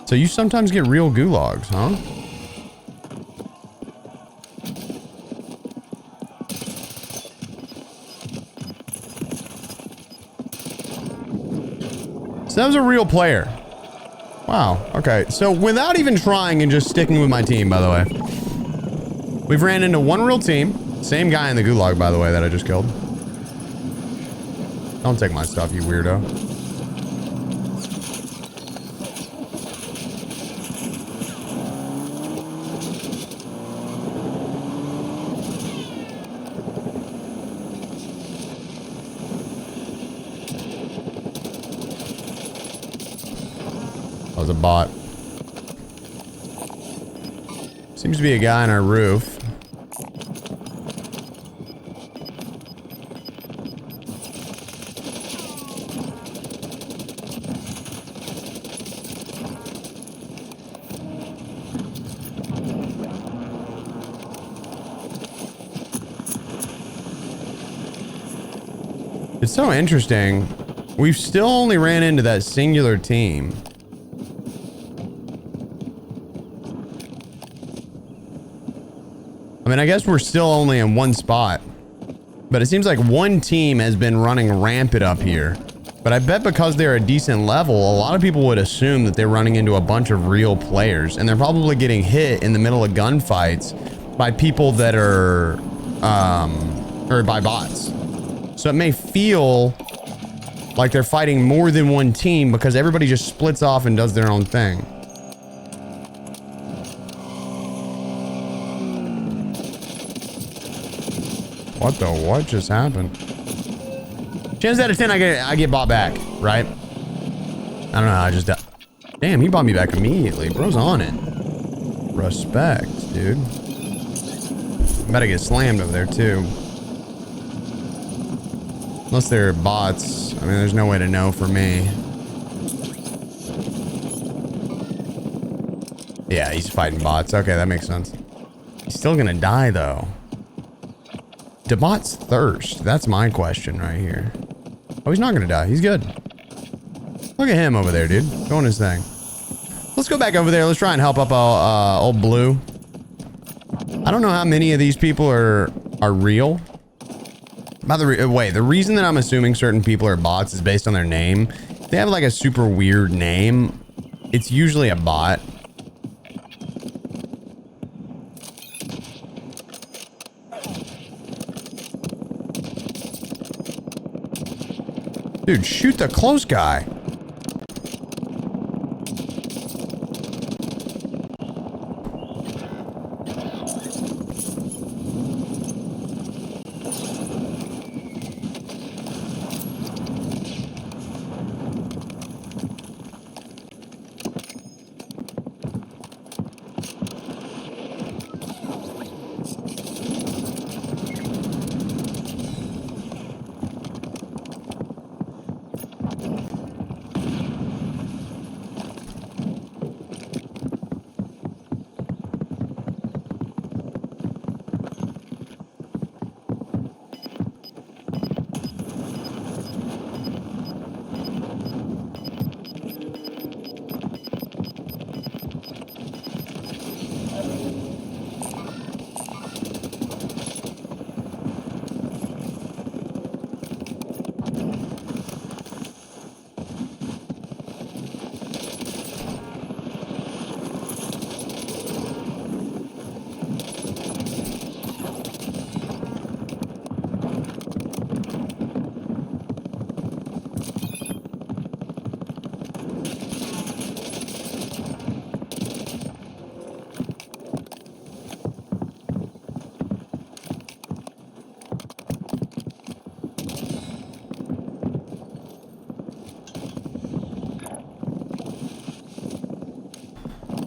So you sometimes get real gulags, huh? So that was a real player. Wow. Okay. So without even trying and just sticking with my team, by the way, we've ran into one real team. Same guy in the gulag, by the way, that I just killed. Don't take my stuff, you weirdo. That was a bot. Seems to be a guy on our roof. It's so interesting. We've still only ran into that singular team. I mean, I guess we're still only in one spot. But it seems like one team has been running rampant up here. But I bet because they're a decent level, a lot of people would assume that they're running into a bunch of real players. And they're probably getting hit in the middle of gunfights by people that are, or by bots. So it may feel like they're fighting more than one team because everybody just splits off and does their own thing. What the what just happened? Chance out of 10 I get bought back, right? I don't know, I just damn, he bought me back immediately. Bro's on it. Respect, dude. I'm about to get slammed over there too. Unless they're bots. I mean, there's no way to know for me. Yeah, he's fighting bots. Okay, that makes sense. He's still gonna die though. Do bots thirst? That's my question right here. Oh, he's not gonna die. He's good. Look at him over there, dude. Doing his thing. Let's go back over there. Let's try and help up old Blue. I don't know how many of these people are real. By the way, the reason that I'm assuming certain people are bots is based on their name. If they have like a super weird name, it's usually a bot. Dude, shoot the close guy.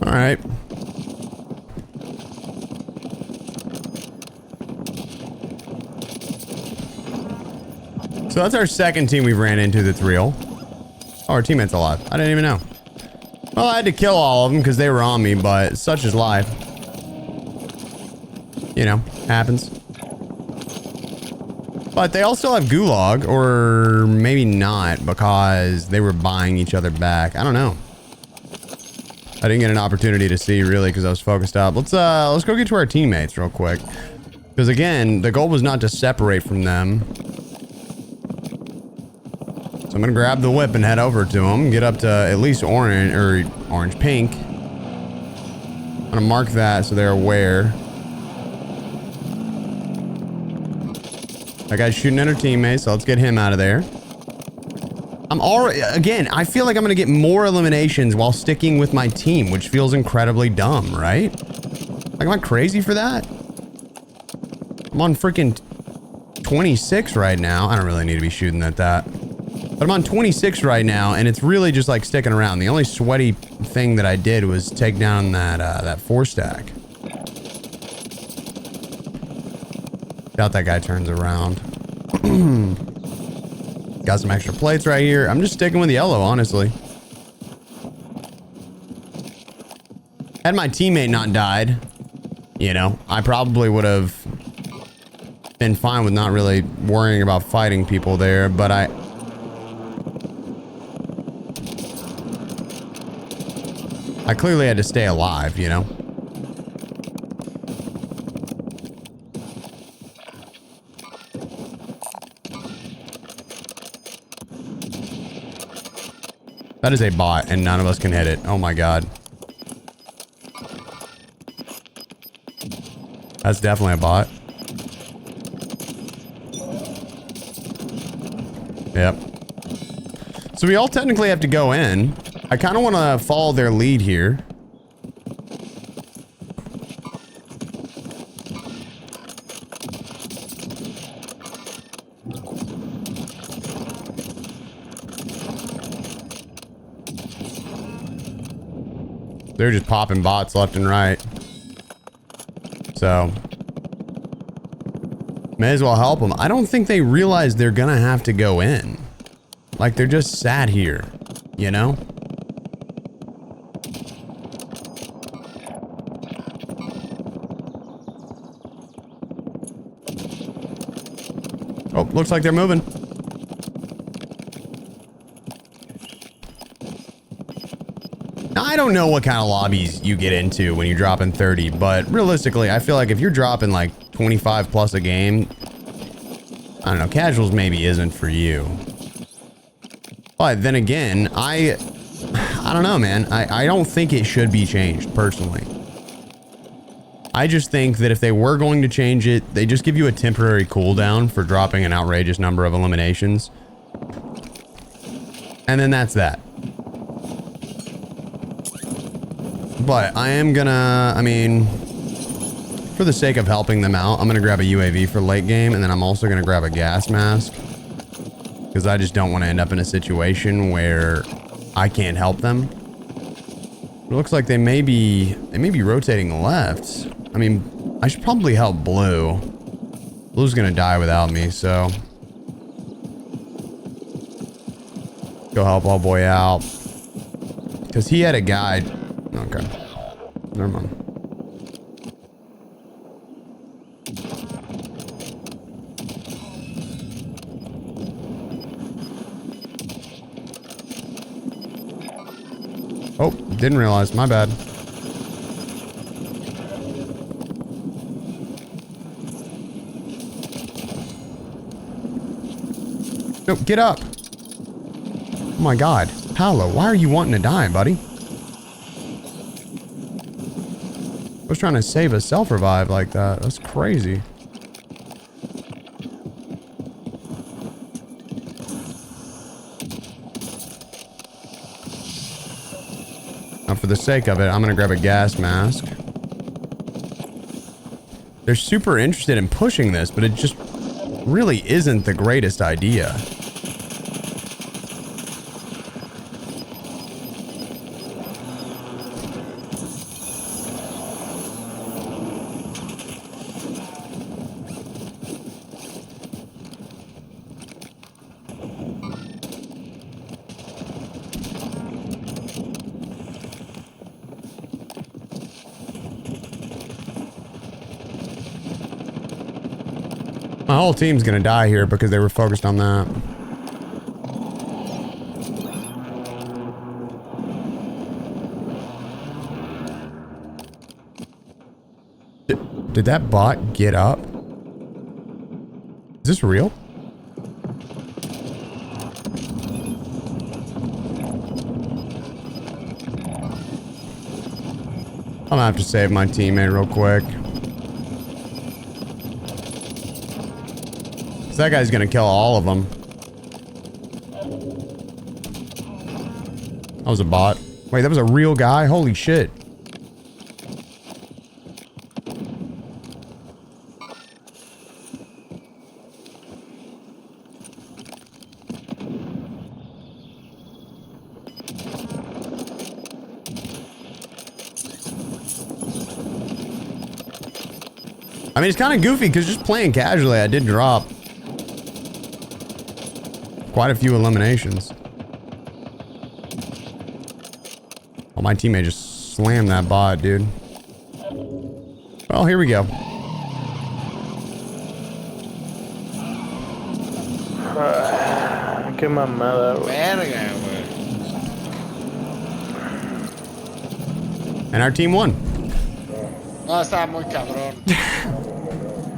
All right. So that's our second team we've ran into that's real. Oh, our teammate's alive. I didn't even know. Well, I had to kill all of them because they were on me, but such is life. You know, happens. But they all still have gulag, or maybe not, because they were buying each other back. I don't know. I didn't get an opportunity to see really because I was focused up. Let's go get to our teammates real quick. Because again, the goal was not to separate from them. So I'm gonna grab the whip and head over to them. Get up to at least orange or orange pink. I'm gonna mark that so they're aware. That guy's shooting at our teammates, so let's get him out of there. I'm already, again, I feel like I'm gonna get more eliminations while sticking with my team, which feels incredibly dumb, right? Like, am I crazy for that? I'm on freaking 26 right now. I don't really need to be shooting at that. But I'm on 26 right now, and it's really just like sticking around. The only sweaty thing that I did was take down that, that 4-stack. Doubt that guy turns around. Got some extra plates right here. I'm just sticking with yellow, honestly. Had my teammate not died, you know, I probably would have been fine with not really worrying about fighting people there, but I clearly had to stay alive, you know? That is a bot, and none of us can hit it. Oh my god. That's definitely a bot. Yep. So we all technically have to go in. I kind of want to follow their lead here. They're just popping bots left and right. So, may as well help them. I don't think they realize they're gonna have to go in. Like, they're just sat here, you know? Oh, looks like they're moving. Now, I don't know what kind of lobbies you get into when you're dropping 30, but realistically, I feel like if you're dropping like 25 plus a game, I don't know, casuals maybe isn't for you. But then again, I don't know, man. I don't think it should be changed, personally. I just think that if they were going to change it, they just give you a temporary cooldown for dropping an outrageous number of eliminations. And then that's that. But I am gonna, I mean, for the sake of helping them out, I'm gonna grab a UAV for late game, and then I'm also gonna grab a gas mask. Because I just don't want to end up in a situation where I can't help them. It looks like they may be rotating left. I mean, I should probably help Blue. Blue's gonna die without me, so go help old boy out. Because he had a guide. Okay. Never mind. Oh, didn't realize. My bad. No, get up. Oh my god. Paolo, why are you wanting to die, buddy? I was trying to save a self-revive like that. That's crazy. Now, for the sake of it, I'm gonna grab a gas mask. They're super interested in pushing this, but it just really isn't the greatest idea. My whole team's gonna die here because they were focused on that. Did that bot get up? Is this real? I'm gonna have to save my teammate real quick. That guy's gonna kill all of them. That was a bot. Wait, that was a real guy? Holy shit. I mean, it's kind of goofy because just playing casually, I did drop quite a few eliminations. Oh, my teammate just slammed that bot, dude. Well, here we go. Qué mamada, güey. Verga, güey. And our team won. No, estaba muy cabrón.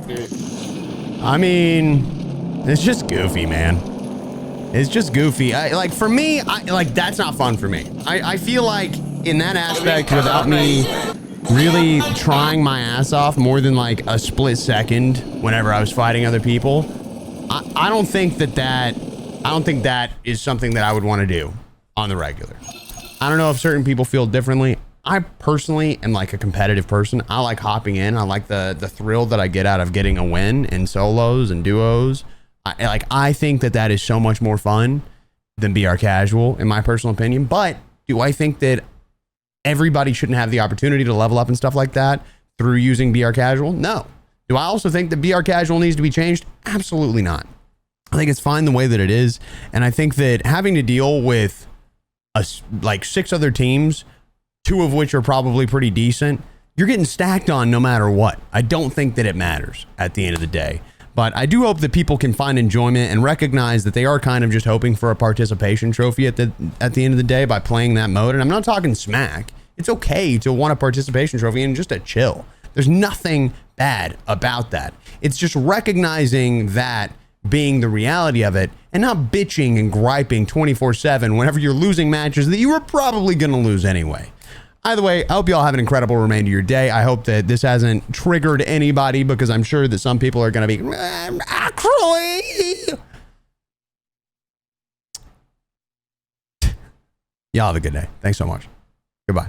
Sí. I mean, it's just goofy, man. It's just goofy. Like for me, like that's not fun for me. I feel like in that aspect, without me really trying my ass off more than like a split second whenever I was fighting other people, I don't think that is something that I would want to do on the regular. I don't know if certain people feel differently. I personally am like a competitive person. I like hopping in. I like the thrill that I get out of getting a win in solos and duos. I think that is so much more fun than BR casual, in my personal opinion. But do I think that everybody shouldn't have the opportunity to level up and stuff like that through using BR casual? No. Do I also think that BR casual needs to be changed? Absolutely not. I think it's fine the way that it is. And I think that having to deal with like 6 other teams, 2 of which are probably pretty decent, you're getting stacked on no matter what. I don't think that it matters at the end of the day. But I do hope that people can find enjoyment and recognize that they are kind of just hoping for a participation trophy at the end of the day by playing that mode. And I'm not talking smack. It's okay to want a participation trophy and just to chill. There's nothing bad about that. It's just recognizing that being the reality of it and not bitching and griping 24/7 whenever you're losing matches that you were probably going to lose anyway. Either way, I hope you all have an incredible remainder of your day. I hope that this hasn't triggered anybody, because I'm sure that some people are going to be actually. Y'all have a good day. Thanks so much. Goodbye.